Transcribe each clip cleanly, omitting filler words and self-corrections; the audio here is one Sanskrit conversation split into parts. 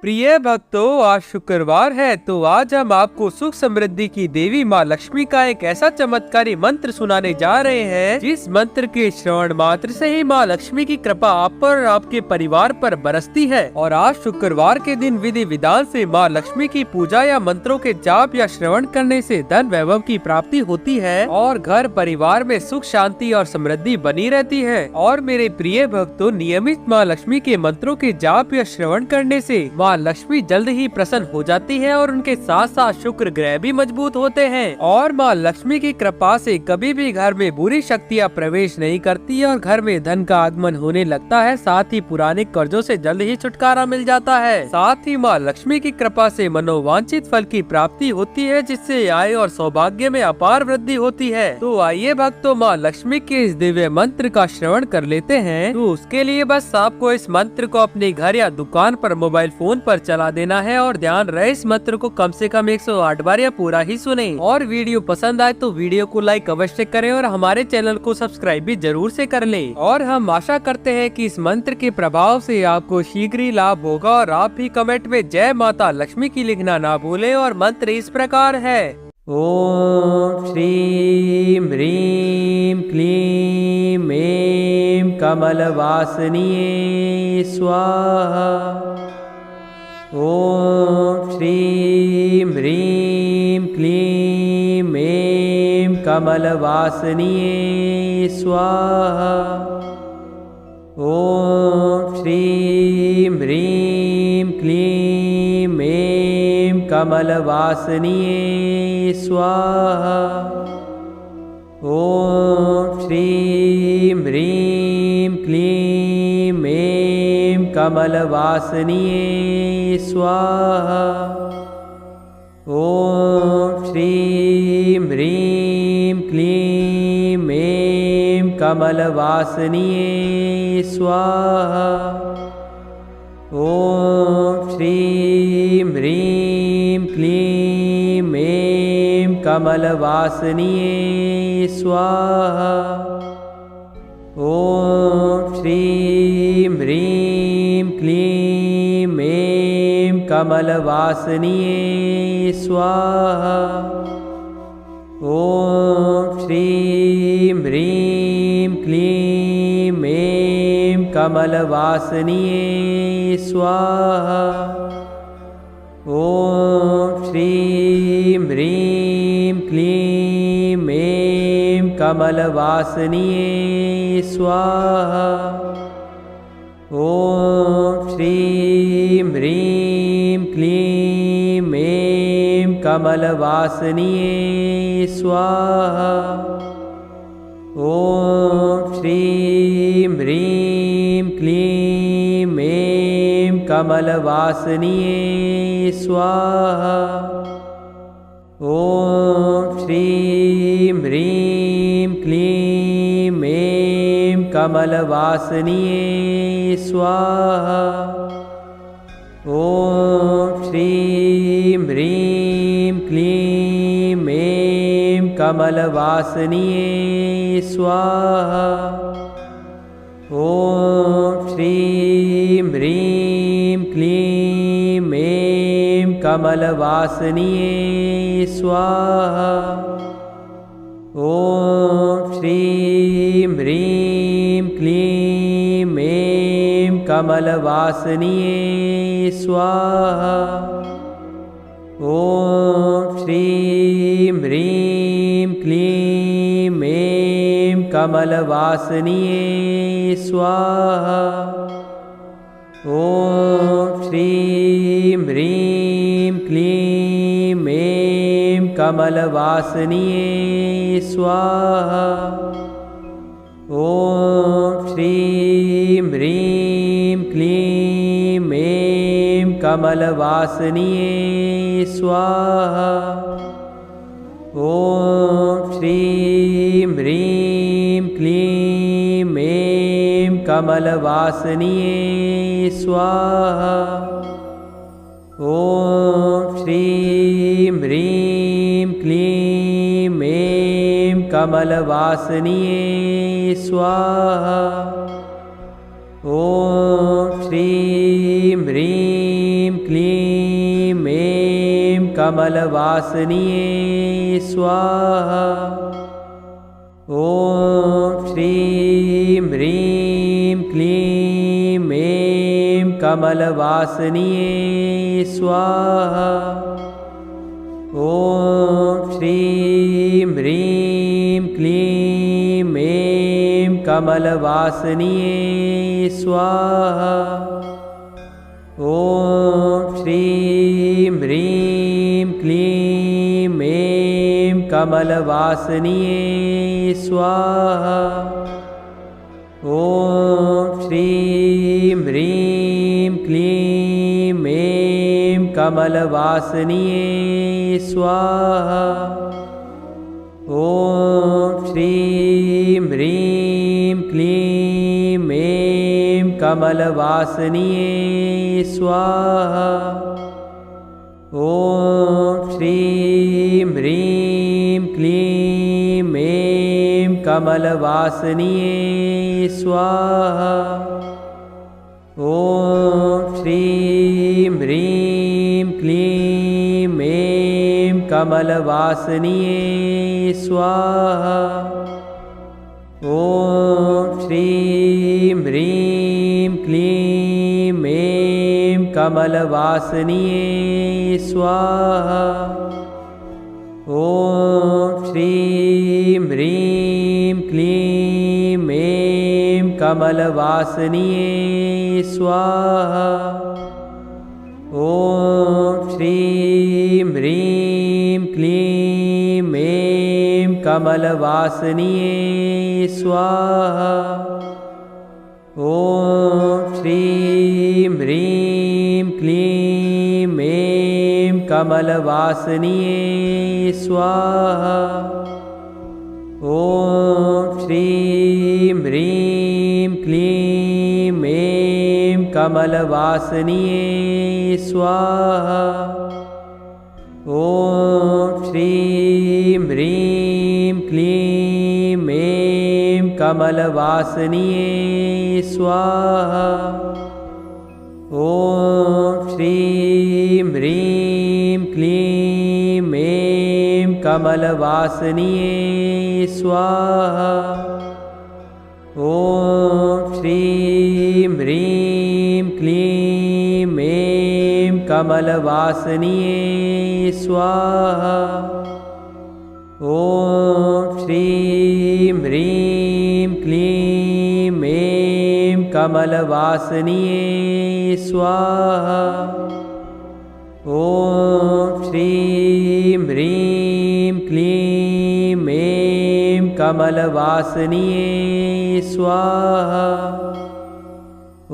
प्रिय भक्तों, आज शुक्रवार है तो आज हम आपको सुख समृद्धि की देवी माँ लक्ष्मी का एक ऐसा चमत्कारी मंत्र सुनाने जा रहे हैं जिस मंत्र के श्रवण मात्र से ही माँ लक्ष्मी की कृपा आप पर और आपके परिवार पर बरसती है। और आज शुक्रवार के दिन विधि विधान से माँ लक्ष्मी की पूजा या मंत्रों के जाप या श्रवण करने से धन वैभव की प्राप्ति होती है और घर परिवार में सुख शांति और समृद्धि बनी रहती है। और मेरे प्रिय भक्तों, नियमित माँ लक्ष्मी के मंत्रों के जाप या श्रवण करने से माँ लक्ष्मी जल्द ही प्रसन्न हो जाती है और उनके साथ साथ शुक्र ग्रह भी मजबूत होते हैं। और माँ लक्ष्मी की कृपा से कभी भी घर में बुरी शक्तियाँ प्रवेश नहीं करती और घर में धन का आगमन होने लगता है। साथ ही पुराने कर्जों से जल्द ही छुटकारा मिल जाता है। साथ ही माँ लक्ष्मी की कृपा से मनोवांछित फल की प्राप्ति होती है जिससे आय और सौभाग्य में अपार वृद्धि होती है। तो आइए भक्तों, माँ लक्ष्मी के इस दिव्य मंत्र का श्रवण कर लेते हैं। तो उसके लिए बस आपको इस मंत्र को अपने घर या दुकान पर मोबाइल फोन पर चला देना है और ध्यान रहे इस मंत्र को कम से कम 108 बार या पूरा ही सुने। और वीडियो पसंद आए तो वीडियो को लाइक अवश्य करें और हमारे चैनल को सब्सक्राइब भी जरूर से कर लें। और हम आशा करते हैं कि इस मंत्र के प्रभाव से आपको शीघ्र ही लाभ होगा। और आप भी कमेंट में जय माता लक्ष्मी की लिखना ना भूलें। और मंत्र इस प्रकार है। ओम श्रीं ह्रीं क्लीं ऐं कमलवासिन्यै स्वाहा। ओम श्रीं ह्रीं क्लीं ऐं कमलवासिन्यै स्वाहा। ओम श्रीं ह्रीं क्लीं ऐं कमलवासिन्यै स्वाहा। ओम श्रीं ह्रीं क्लीं ऐं कमलवासिन्यै स्वाहा। ओम श्रीं ह्रीं क्लीं ऐं कमलवासिन्यै स्वाहा। ओम श्रीं ह्रीं क्लीं ऐं कमलवासिन्यै स्वाहा। ओम श्रीं ह्रीं क्लीं ऐं कमलवासिन्यै स्वाहा। ओम श्रीं ह्रीं क्लीं ऐं कमलवासिन्यै स्वाहा। ओम श्रीं ह्रीं क्लीं ऐं कमलवासिन्यै स्वाहा। ओम श्रीं ह्रीं क्लीं ऐं कमलवासिन्यै स्वाहा। ओम श्रीं ह्रीं क्लीं ऐं कमलवासिन्यै स्वाहा। ओम श्रीं ह्रीं क्लीं ऐं कमलवासिन्यै स्वाहा। ओम श्रीं ह्रीं क्लीं ऐं कमलवासिन्यै स्वाहा। ओम श्रीं ह्रीं क्लीं ऐं कमलवासिन्यै स्वाहा। ओम श्रीं ह्रीं क्लीं ऐं कमलवासिन्यै स्वाहा। ओम श्रीं ह्रीं क्लीं ऐं कमलवासिन्यै स्वाहा। ओम श्रीं ह्रीं क्लीं ऐं कमलवासिन्यै स्वाहा। ओम श्रीं ह्रीं क्लीं ऐं कमलवासिन्यै स्वाहा। ओम श्रीं ह्रीं क्लीं ऐं कमलवासिन्यै स्वाहा। ओम श्रीं ह्रीं क्लीं ऐं कमलवासिन्यै स्वाहा। ओम श्रीं ह्रीं क्लीं कमलवासिन्ये स्वाहा। ॐ श्रीं ह्रीं क्लीं ऐं कमलवासिन्ये स्वाहा। ॐ श्रीं ह्रीं क्लीं ऐं कमलवासिन्ये स्वाहा। ॐ श्रीं ह्रीं क्लीं ऐं कमलवासिन्ये स्वाहा। ॐ श्रीं ह्रीं क्लीं ऐं कमलवासिन्ये स्वाहा। ॐ श्रीं ह्रीं क्लीं ऐं कमलवासिन्ये स्वाहा। ॐ श्रीं ह्रीं क्लीं ऐं कमलवासिन्ये स्वाहा। ॐ श्रीं ह्रीं क्लीं ऐं कमलवासिन्ये स्वाहा। ॐ श्रीं ह्रीं क्लीं ऐं कमलवासिन्ये स्वाहा। ॐ श्रीं ह्रीं क्लीं ऐं कमलवासिन्ये स्वाहा। ॐ श्रीं ह्रीं क्लीं ऐं कमलवासिन्ये स्वाहा। ॐ श्रीं ह्रीं क्लीं ऐं कमलवासिन्ये स्वाहा। ॐ श्रीं ह्रीं क्लीं ऐं कमलवासिन्ये स्वाहा। ॐ श्रीं ह्रीं क्लीं ऐं कमलवासिन्ये स्वाहा। ॐ श्रीं ह्रीं क्लीं ऐं कमलवासिन्ये स्वाहा। ॐ श्रीं ह्रीं क्लीं ऐं कमलवासिन्ये स्वाहा। ॐ श्रीं ह्रीं क्लीं ऐं कमलवासिन्ये स्वाहा। ॐ श्रीं ह्रीं क्लीं ऐं कमलवासिन्ये स्वाहा। ॐ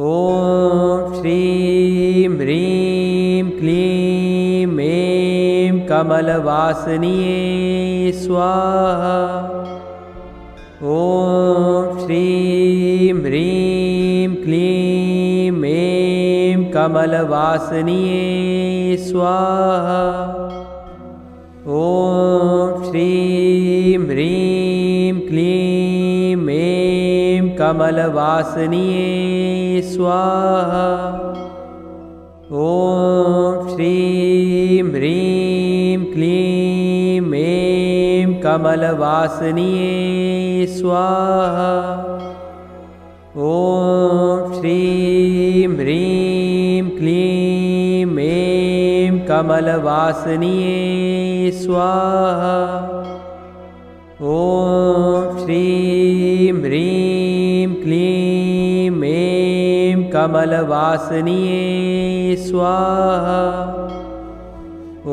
श्रीं ह्रीं क्लीं ऐं कमलवासिन्ये स्वाहा। ॐ श्रीं ह्रीं क्लीं ऐं कमलवासिन्ये स्वाहा। ॐ श्रीं ह्रीं क्लीं ऐं कमलवासिन्ये स्वाहा। ॐ श्रीं ह्रीं क्लीं ऐं कमलवासिन्ये स्वाहा। ॐ श्रीं ह्रीं क्लीं ऐं कमलवासिन्ये स्वाहा। ॐ श्रीं ह्रीं क्लीं ऐं कमलवासिन्ये स्वाहा। ॐ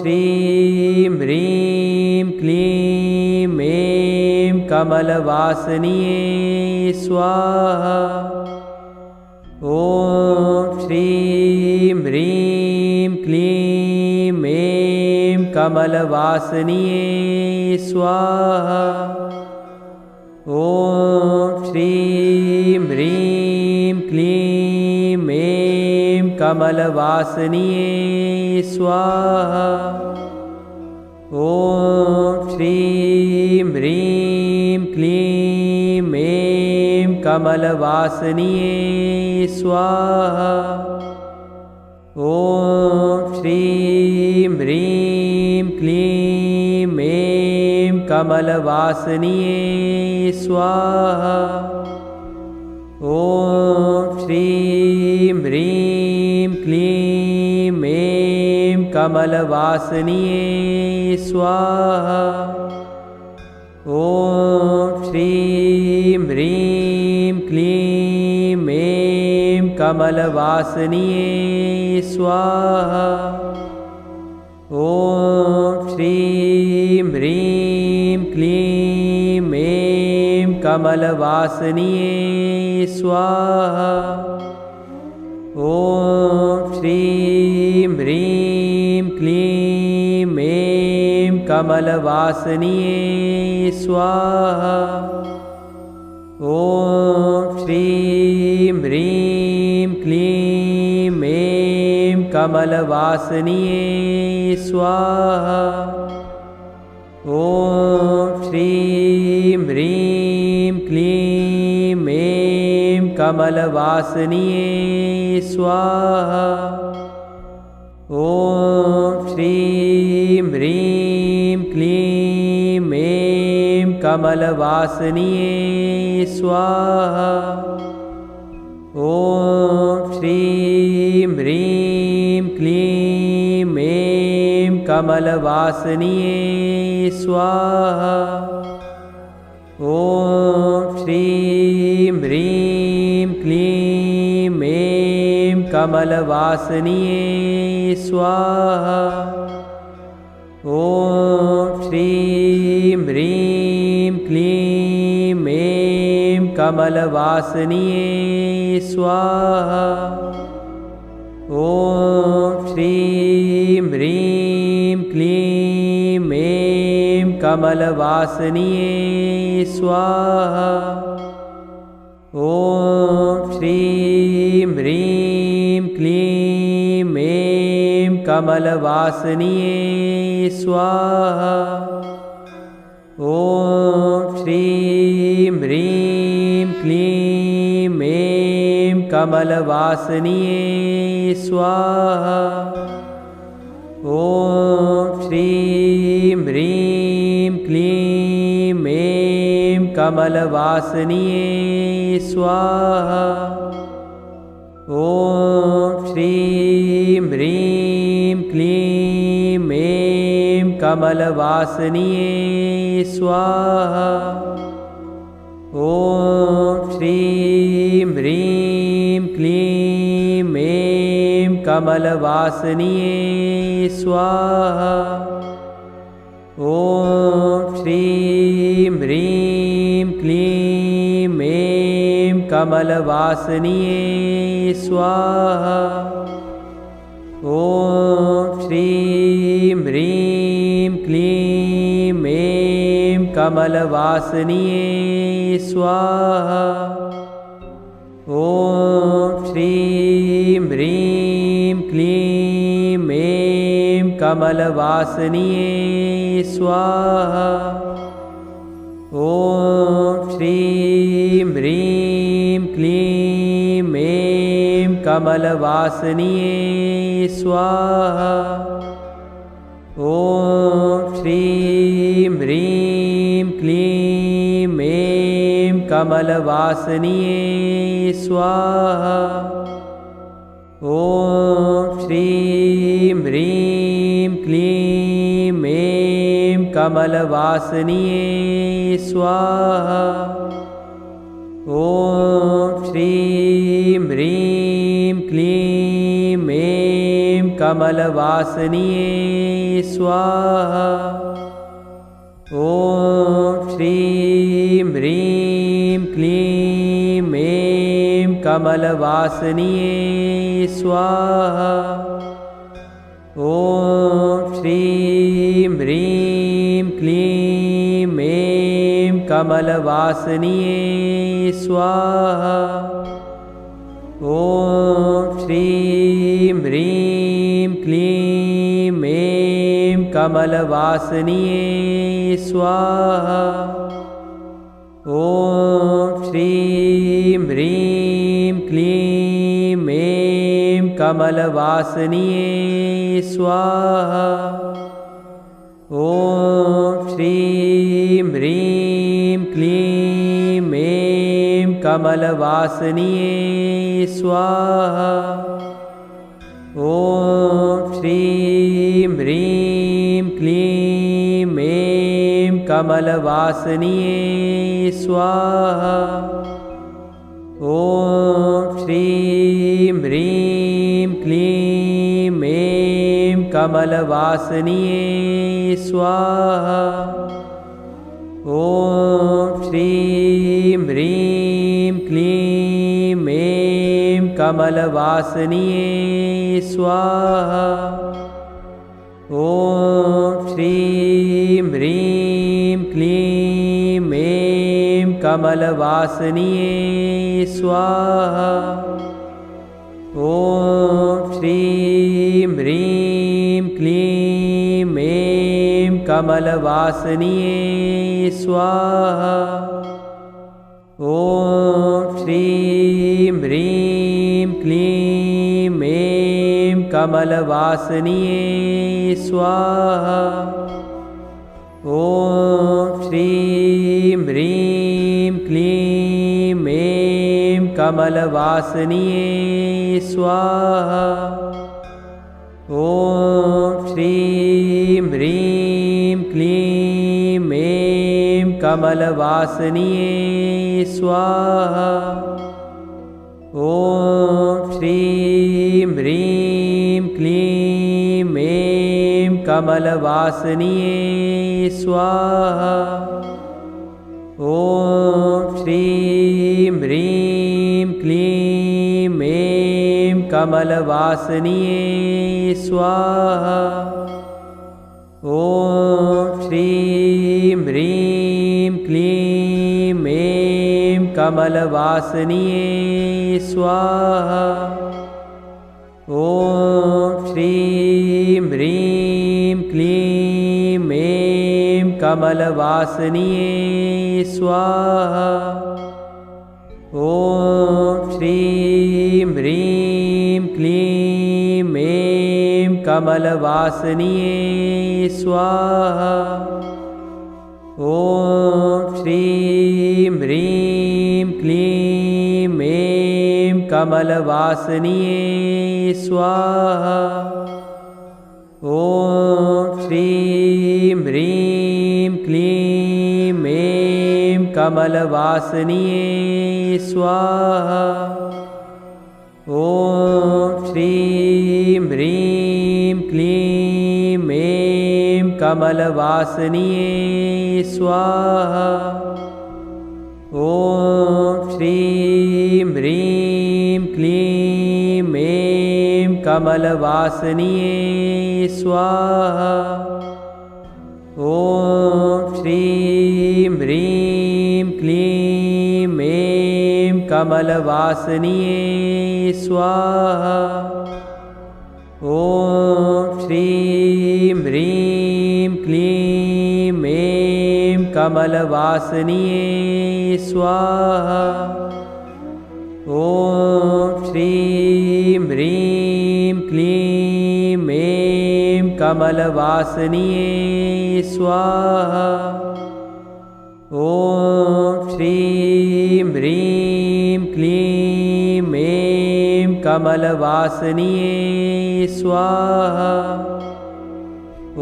श्रीं ह्रीं क्लीं ऐं कमलवासिन्ये स्वाहा। ॐ श्रीं ह्रीं क्लीं ऐं कमलवासिन्ये स्वाहा। ॐ श्रीं ह्रीं क्लीं ऐं कमलवासिन्ये स्वाहा। ॐ श्रीं ह्रीं क्लीं ऐं कमलवासिन्ये स्वाहा। ॐ श्रीं ह्रीं क्लीं ऐं कमलवासिन्यै स्वाहा। ॐ श्रीं ह्रीं क्लीं ऐं कमलवासिन्यै स्वाहा। ॐ श्रीं ह्रीं क्लीं ऐं कमलवासिन्यै स्वाहा। ॐ श्रीं ह्रीं क्लीं ऐं कमलवासिन्यै स्वाहा। ॐ श्रीं ह्रीं क्लीं ऐं कमलवासिन्यै स्वाहा। ॐ श्रीं ह्रीं क्लीं ऐं कमलवासिन्यै स्वाहा। ॐ श्रीं ह्रीं क्लीं ऐं कमलवासिन्यै स्वाहा। ॐ श्रीं ह्रीं क्लीं ऐं कमलवासिन्यै स्वाहा। ॐ श्रीं ह्रीं क्लीं ऐं कमलवासिन्यै स्वाहा। ॐ श्रीं ह्रीं क्लीं ऐं कमलवासिन्यै स्वाहा। ॐ श्रीं ह्रीं क्लीं ऐं कमलवासिन्यै स्वाहा। ॐ श्रीं ह्रीं क्लीं ऐं कमलवासिन्यै स्वाहा। ॐ श्रीं ह्रीं क्लीं ऐं कमलवासिन्यै स्वाहा। ॐ श्रीं ह्रीं क्लीं ऐं कमलवासिन्यै स्वाहा। ॐ श्रीं ह्रीं क्लीं ऐं कमलवासिन्यै स्वाहा। ॐ श्रीं ह्रीं क्लीं ऐं कमलवासिन्यै स्वाहा। ॐ श्रीं ह्रीं क्लीं ऐं कमलवासिन्यै स्वाहा। ॐ श्रीं ह्रीं क्लीं ऐं कमलवासिन्यै स्वाहा। ॐ श्रीं ह्रीं क्लीं ऐं कमलवासिन्यै स्वाहा। ॐ श्रीं ह्रीं क्लीं ऐं कमलवासिन्यै स्वाहा। ॐ श्रीं ह्रीं क्लीं ऐं कमलवासिन्यै स्वाहा। ॐ श्रीं ह्रीं क्लीं ऐं कमलवासिन्यै स्वाहा। ॐ श्रीं ह्रीं क्लीं ऐं कमलवासिन्यै स्वाहा। ॐ श्रीं ह्रीं क्लीं ऐं कमलवासिन्यै स्वाहा। ॐ श्रीं ह्रीं क्लीं ऐं कमलवासिन्यै स्वाहा। ॐ श्रीं ह्रीं क्लीं ऐं कमलवासिन्यै स्वाहा। ॐ श्रीं ह्रीं क्लीं ऐं कमलवासिन्यै स्वाहा। ॐ श्रीं ह्रीं क्लीं ऐं कमलवासिन्ये स्वाहा। ॐ श्रीं ह्रीं क्लीं ऐं कमलवासिन्ये स्वाहा। ॐ श्रीं ह्रीं क्लीं ऐं कमलवासिन्ये स्वाहा। ॐ श्रीं ह्रीं क्लीं ऐं कमलवासिन्ये स्वाहा। ॐ श्रीं ह्रीं क्लीं ऐं कमलवासिन्ये स्वाहा। ॐ श्रीं ह्रीं क्लीं ऐं कमलवासिन्ये स्वाहा। ॐ श्रीं ह्रीं क्लीं ऐं कमलवासिन्ये स्वाहा। ॐ श्रीं ह्रीं क्लीं ऐं कमलवासिन्ये स्वाहा। ॐ श्रीं ह्रीं क्लीं ऐं कमलवासिन्ये स्वाहा। ॐ श्रीं ह्रीं क्लीं ऐं कमलवासिन्ये स्वाहा। ॐ श्रीं ह्रीं क्लीं ऐं कमलवासिन्ये स्वाहा। ॐ श्रीं ह्रीं क्लीं ऐं कमलवासिन्ये स्वाहा। ॐ श्रीं ह्रीं क्लीं ऐं कमलवासिन्ये स्वाहा। ॐ श्रीं ह्रीं क्लीं ऐं कमलवासिन्ये स्वाहा। ॐ श्रीं ह्रीं क्लीं ऐं कमलवासिन्ये स्वाहा। ॐ श्रीं ह्रीं क्लीं ऐं कमलवासिन्ये स्वाहा। ॐ श्रीं ह्रीं क्लीं ऐं कमलवासिन्ये स्वाहा। ॐ श्रीं ह्रीं क्लीं ऐं कमलवासिन्ये स्वाहा। ॐ श्रीं ह्रीं क्लीं ऐं कमलवासिन्ये स्वाहा। ॐ श्रीं ह्रीं क्लीं ऐं कमलवासिन्ये स्वाहा। ॐ श्रीं ह्रीं क्लीं ऐं कमलवासिन्ये स्वाहा। ॐ श्रीं ह्रीं क्लीं ऐं कमलवासिन्ये स्वाहा। ॐ श्रीं ह्रीं क्लीं ऐं कमलवासिन्ये स्वाहा। ॐ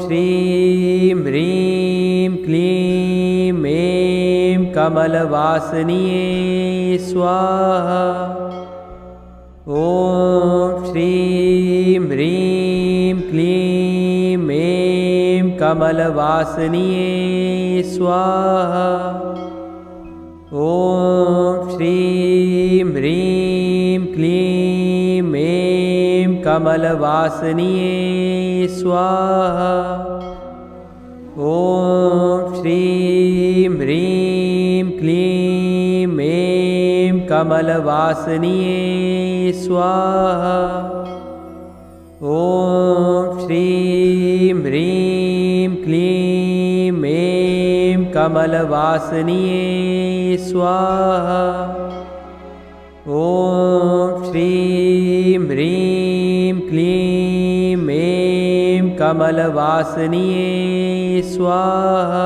श्रीं ह्रीं क्लीं ऐं कमलवासिन्ये स्वाहा। ॐ श्रीं ह्रीं क्लीं ऐं कमलवासिन्ये स्वाहा। ॐ श्रीं ह्रीं क्लीं ऐं कमलवासिन्ये स्वाहा। ॐ श्रीं ह्रीं क्लीं ऐं कमलवासिन्ये स्वाहा। ॐ श्रीं ह्रीं क्लीं ऐं कमलवासिन्ये स्वाहा। ॐ श्रीं कमलवासिन्ये स्वाहा।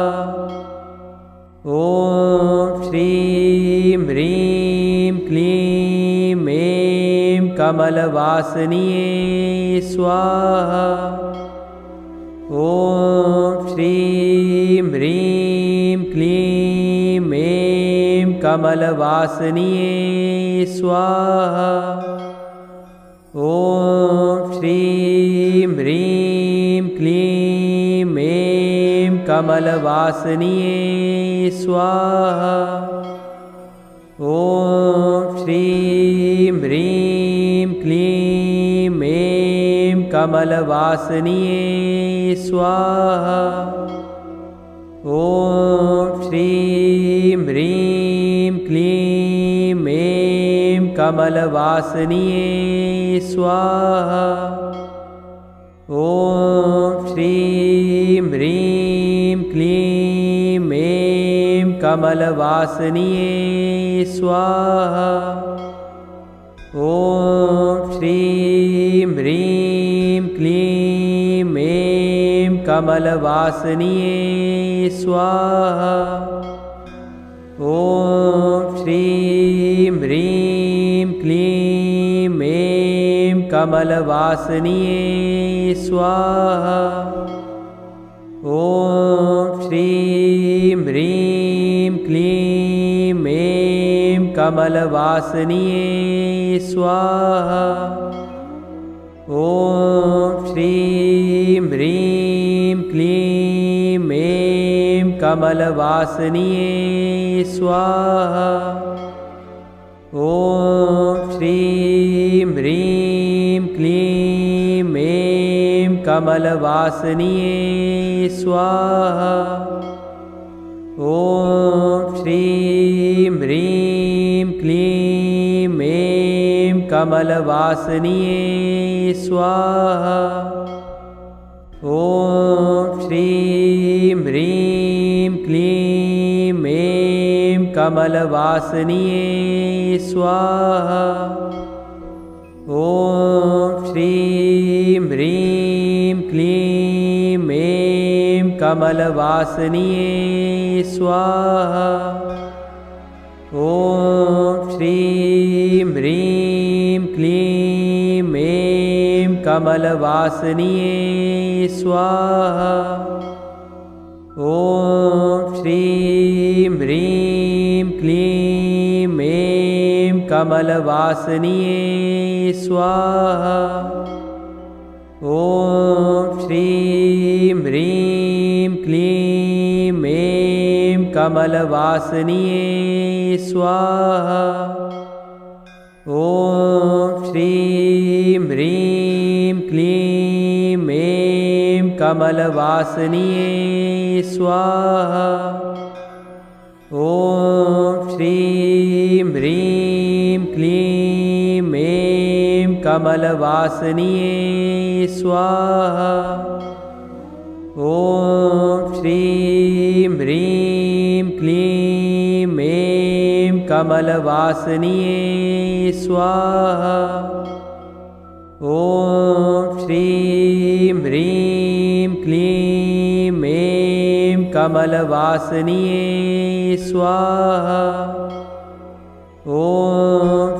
ॐ श्रीं ह्रीं क्लीं ऐं कमलवासिन्ये स्वाहा। ॐ श्रीं ह्रीं क्लीं ऐं कमलवासिन्ये स्वाहा। ॐ श्रीं ह्रीं क्लीं ऐं कमलवासिन्ये स्वाहा। ॐ श्रीं ह्रीं क्लीं ऐं कमलवासिन्ये स्वाहा। ॐ श्रीं ह्रीं क्लीं ऐं कमलवासिन्ये स्वाहा। ॐ श्रीं ह्रीं क्लीं ऐं कमलवासिन्ये स्वाहा। ॐ श्रीं ह्रीं क्लीं ऐं कमलवासिन्ये स्वाहा। ॐ श्रीं ह्रीं क्लीं ऐं कमलवासिन्ये स्वाहा। ॐ श्रीं ह्रीं क्लीं ऐं कमलवासिन्ये स्वाहा। ॐ श्रीं ह्रीं क्लीं ऐं कमलवासिन्ये स्वाहा। ॐ श्रीं ह्रीं क्लीं ऐं कमलवासिन्ये स्वाहा। ॐ श्रीं ह्रीं क्लीं ऐं कमलवासिन्ये स्वाहा। ॐ श्रीं ह्रीं क्लीं ऐं कमलवासिन्ये स्वाहा। ॐ श्रीं ह्रीं क्लीं ऐं कमलवासिन्ये स्वाहा। ॐ श्रीं ह्रीं क्लीं ऐं कमलवासिन्ये स्वाहा। ॐ श्रीं ह्रीं क्लीं ऐं कमलवासिन्ये स्वाहा। ॐ श्रीं ह्रीं क्लीं ऐं कमलवासिन्ये स्वाहा। ॐ श्रीं ह्रीं क्लीं ऐं कमलवासिन्ये स्वाहा। ॐ श्रीं ह्रीं क्लीं ऐं कमलवासिन्ये स्वाहा। ॐ श्रीं ह्रीं क्लीं ऐं कमलवासिन्ये स्वाहा। ॐ श्रीं ह्रीं क्लीं ऐं कमलवासिन्ये स्वाहा। ॐ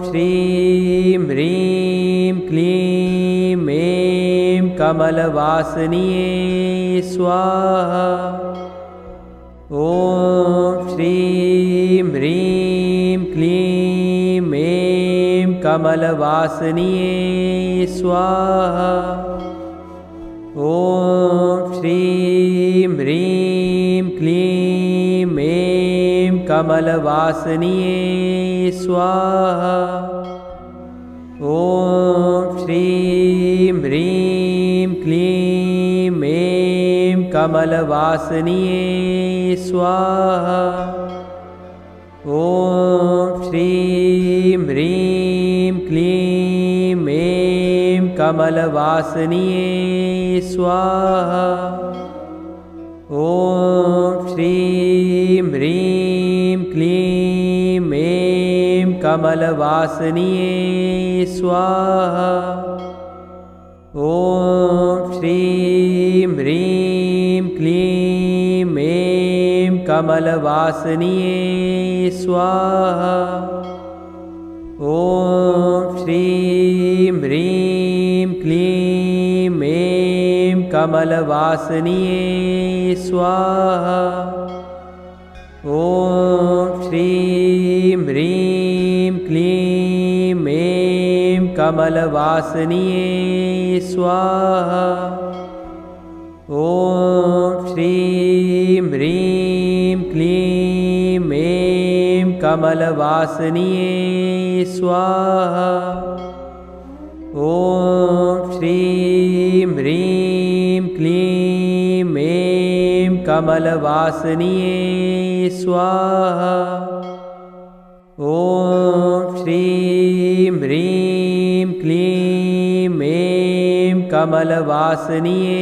श्रीं ह्रीं क्लीं ऐं कमलवासिन्ये स्वाहा। ॐ श्रीं ह्रीं क्लीं ऐं कमलवासिन्ये स्वाहा। ॐ श्रीं ह्रीं क्लीं ऐं कमलवासिन्ये स्वाहा। ॐ श्रीं ह्रीं क्लीं ऐं कमलवासिन्ये स्वाहा। ॐ श्रीं ह्रीं क्लीं ऐं कमलवासिन्ये स्वाहा। ॐ श्रीं ह्रीं क्लीं ऐं कमलवासिन्ये स्वाहा। ॐ श्रीं ह्रीं क्लीं ऐं कमलवासिन्यै स्वाहा। ॐ श्रीं ह्रीं क्लीं ऐं कमलवासिन्यै स्वाहा। ॐ श्रीं ह्रीं क्लीं ऐं कमलवासिन्यै स्वाहा। ॐ श्रीं ह्रीं क्लीं ऐं कमलवासिन्यै स्वाहा। ॐ श्रीं ह्रीं क्लीं ऐं कमलवासिन्यै स्वाहा। ॐ श्रीं ह्रीं क्लीं ऐं कमलवासिन्यै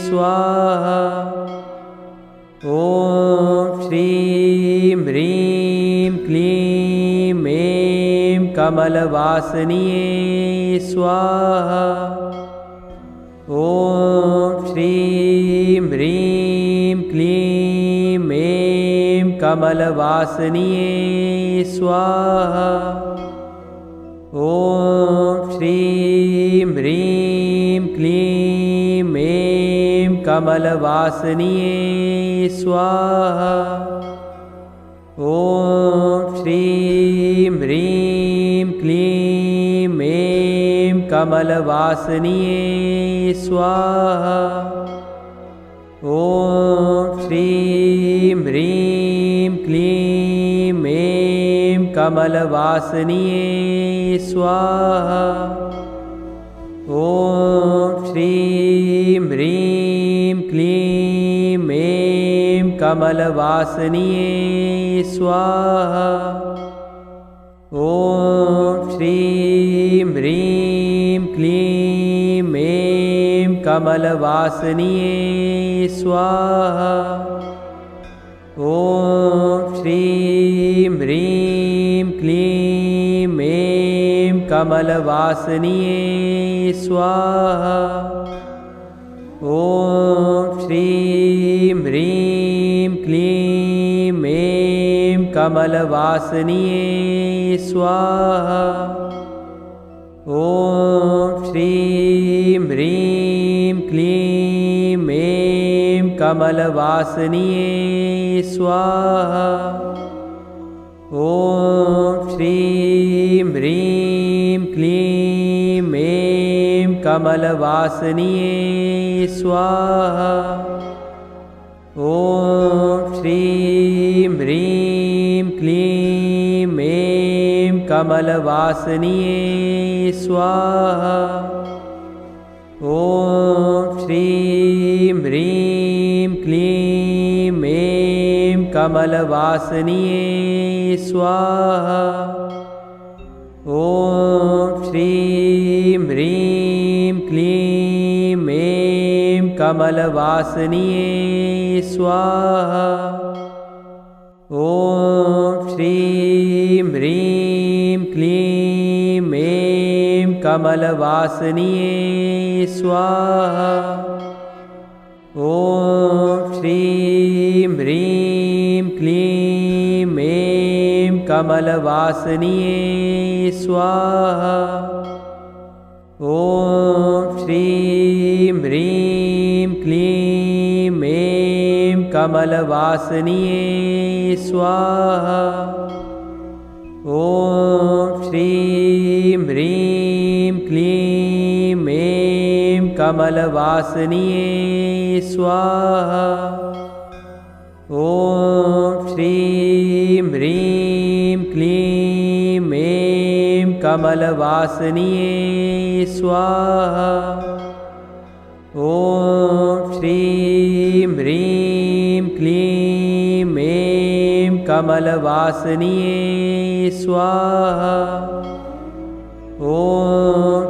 स्वाहा। ॐ श्रीं ह्रीं क्लीं ऐं कमलवासिन्यै स्वाहा। ॐ श्रीं ह्रीं क्लीं ऐं कमलवासिन्यै स्वाहा। ॐ श्रीं ह्रीं क्लीं ऐं कमलवासिन्यै स्वाहा। ॐ श्रीं ह्रीं क्लीं ऐं कमलवासिन्यै स्वाहा। ॐ श्रीं ह्रीं क्लीं ऐं कमलवासिन्यै स्वाहा। ॐ श्रीं ह्रीं क्लीं ऐं कमलवासिन्यै स्वाहा। ॐ श्रीं ह्रीं क्लीं ऐं कमलवासिन्यै स्वाहा। ॐ श्रीं ह्रीं क्लीं ऐं कमलवासिन्यै स्वाहा। ॐ श्रीं ह्रीं क्लीं ऐं कमलवासिन्यै स्वाहा। ॐ श्रीं ह्रीं क्लीं ऐं कमलवासिन्यै स्वाहा। ॐ श्रीं ह्रीं क्लीं ऐं कमलवासिन्यै स्वाहा। ॐ श्रीं ह्रीं क्लीं ऐं कमलवासिन्यै स्वाहा। ॐ श्रीं ह्रीं क्लीं ऐं कमलवासिन्यै स्वाहा। ॐ श्रीं ह्रीं क्लीं ऐं कमलवासिन्यै स्वाहा। ॐ श्रीं ह्रीं क्लीं ऐं कमलवासिन्यै स्वाहा। ॐ श्रीं ह्रीं क्लीं ऐं कमलवासिन्यै स्वाहा। ॐ श्रीं ह्रीं क्लीं ऐं कमलवासिन्यै स्वाहा। ॐ श्रीं ह्रीं क्लीं ऐं कमलवासिन्यै स्वाहा। ॐ श्रीं ह्रीं क्लीं ऐं कमलवासिन्यै स्वाहा। ॐ श्रीं ह्रीं क्लीं ऐं कमलवासिन्यै स्वाहा। ॐ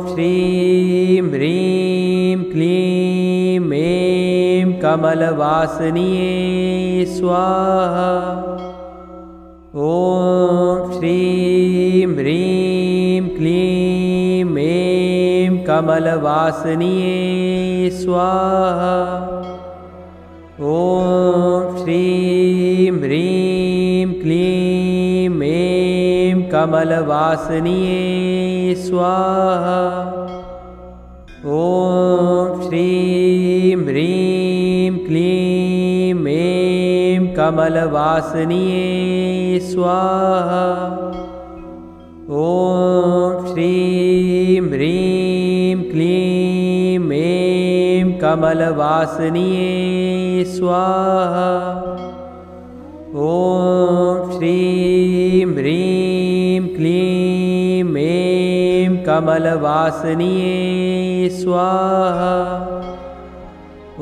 श्रीं ह्रीं क्लीं ऐं कमलवासिन्यै स्वाहा। ॐ श्रीं ह्रीं क्लीं ऐं कमलवासिन्ये स्वाहा। ॐ श्रीं ह्रीं क्लीं ऐं कमलवासिन्ये स्वाहा। ॐ श्रीं ह्रीं क्लीं ऐं कमलवासिन्ये स्वाहा। ॐ श्रीं ह्रीं क्लीं ऐं कमलवासिन्ये स्वाहा। ॐ श्रीं ह्रीं क्लीं ऐं कमलवासिन्ये स्वाहा। ॐ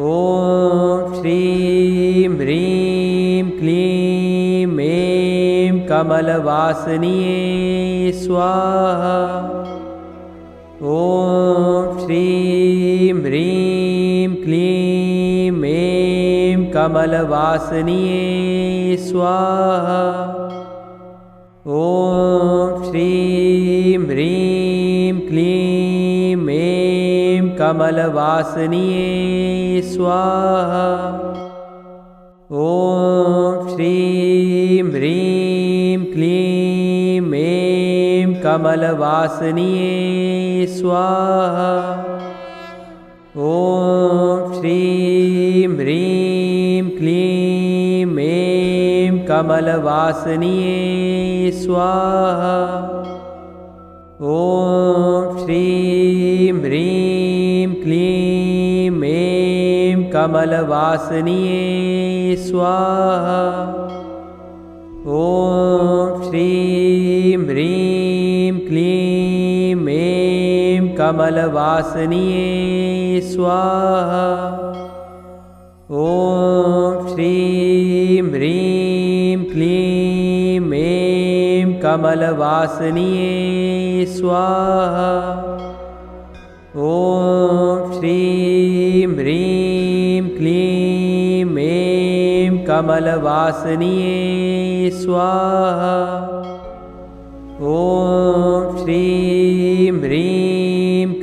श्रीं ह्रीं क्लीं ऐं कमलवासिन्ये स्वाहा। ॐ श्रीं ह्रीं क्लीं ऐं कमलवासिन्ये स्वाहा। ॐ श्रीं ह्रीं क्लीं ऐं कमलवासिन्ये स्वाहा। ॐ श्रीं ह्रीं क्लीं ऐं कमलवासिन्ये स्वाहा। ॐ श्रीं ह्रीं क्लीं ऐं कमलवासिन्ये स्वाहा। ॐ श्रीं ह्रीं क्लीं ऐं कमलवासिन्ये स्वाहा। ॐ श्रीं ह्रीं क्लीं ऐं कमलवासिन्ये स्वाहा। ॐ श्रीं ह्रीं क्लीं ऐं कमलवासिन्ये स्वाहा। ॐ श्रीं ह्रीं क्लीं ऐं कमलवासिन्ये स्वाहा। ॐ श्रीं ह्रीं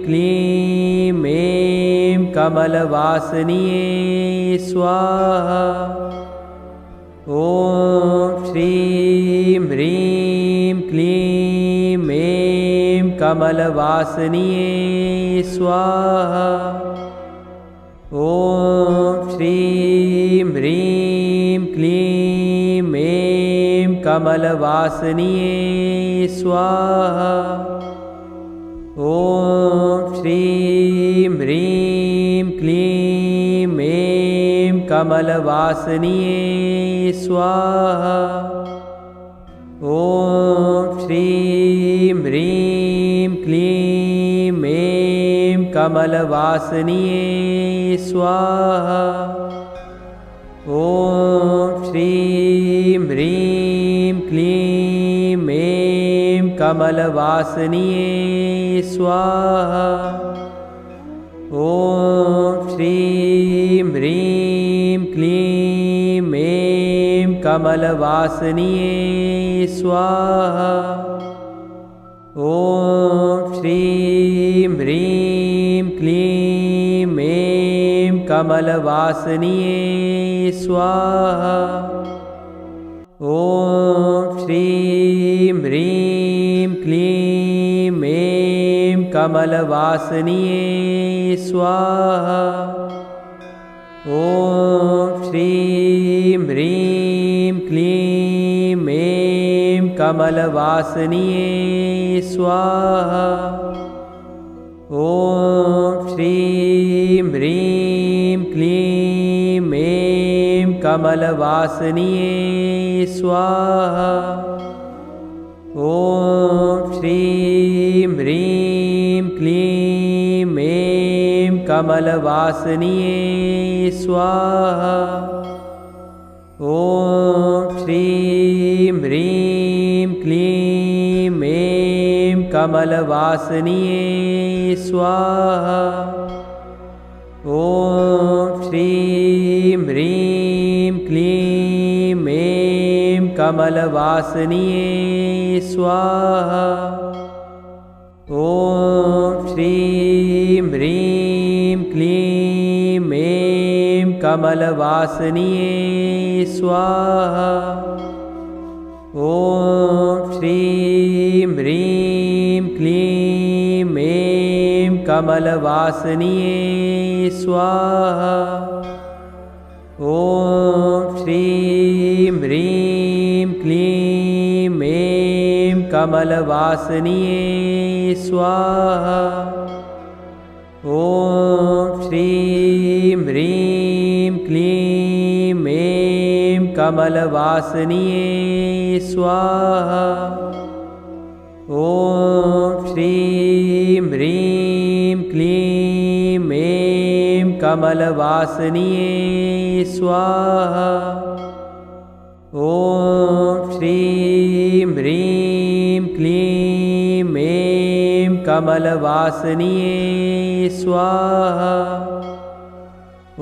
क्लीं ऐं कमलवासिन्ये स्वाहा। ॐ श्रीं ह्रीं क्लीं ऐं कमलवासिन्ये स्वाहा। ॐ श्रीं ह्रीं क्लीं ऐं कमलवासिन्ये स्वाहा। ॐ श्रीं ह्रीं क्लीं ऐं कमलवासिन्ये स्वाहा। ॐ श्रीं ह्रीं क्लीं ऐं कमलवासिन्ये स्वाहा। ॐ श्रीं ह्रीं क्लीं ऐं कमलवासिन्ये स्वाहा। ॐ श्रीं ह्रीं क्लीं ऐं कमलवासिन्ये स्वाहा। ॐ श्रीं ह्रीं क्लीं ऐं कमलवासिन्ये स्वाहा। ॐ श्रीं ह्रीं क्लीं ऐं कमलवासिन्ये स्वाहा। ॐ श्रीं ह्रीं क्लीं ऐं कमलवासिन्ये स्वाहा। ॐ श्रीं ह्रीं क्लीं ऐं कमलवासिन्ये स्वाहा। ॐ श्रीं ह्रीं क्लीं ऐं कमलवासिन्ये स्वाहा। ॐ श्रीं ह्रीं क्लीं ऐं कमलवासिन्ये स्वाहा। ॐ श्रीं ह्रीं क्लीं ऐं कमलवासिन्ये स्वाहा। ॐ श्रीं कमलवासिन्ये स्वाहा। ॐ श्रीं ह्रीं क्लीं ऐं कमलवासिन्ये स्वाहा। ॐ श्रीं ह्रीं क्लीं ऐं कमलवासिन्ये स्वाहा। ॐ श्रीं ह्रीं क्लीं ऐं कमलवासिन्ये स्वाहा। ॐ श्रीं ह्रीं क्लीं ऐं कमलवासिन्ये स्वाहा। ॐ श्रीं ह्रीं क्लीं ऐं कमलवासिन्ये स्वाहा। ॐ श्रीं ह्रीं क्लीं ऐं कमलवासिन्ये स्वाहा। ॐ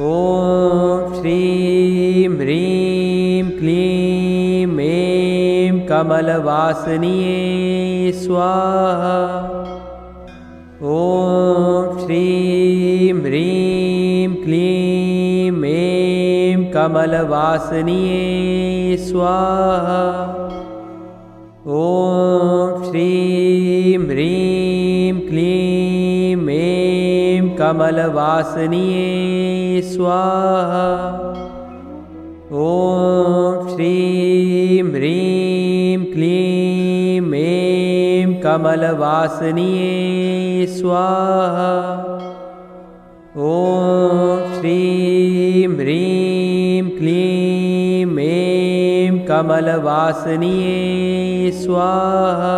श्रीं ह्रीं क्लीं ऐं कमलवासिन्ये स्वाहा। ॐ श्रीं ह्रीं क्लीं ऐं कमलवासिन्ये स्वाहा। ॐ श्रीं ह्रीं क्लीं ऐं कमलवासिन्ये स्वाहा। ॐ श्रीं ह्रीं क्लीं ऐं कमलवासिन्ये स्वाहा। ॐ श्रीं ह्रीं क्लीं ऐं कमलवासिन्ये स्वाहा।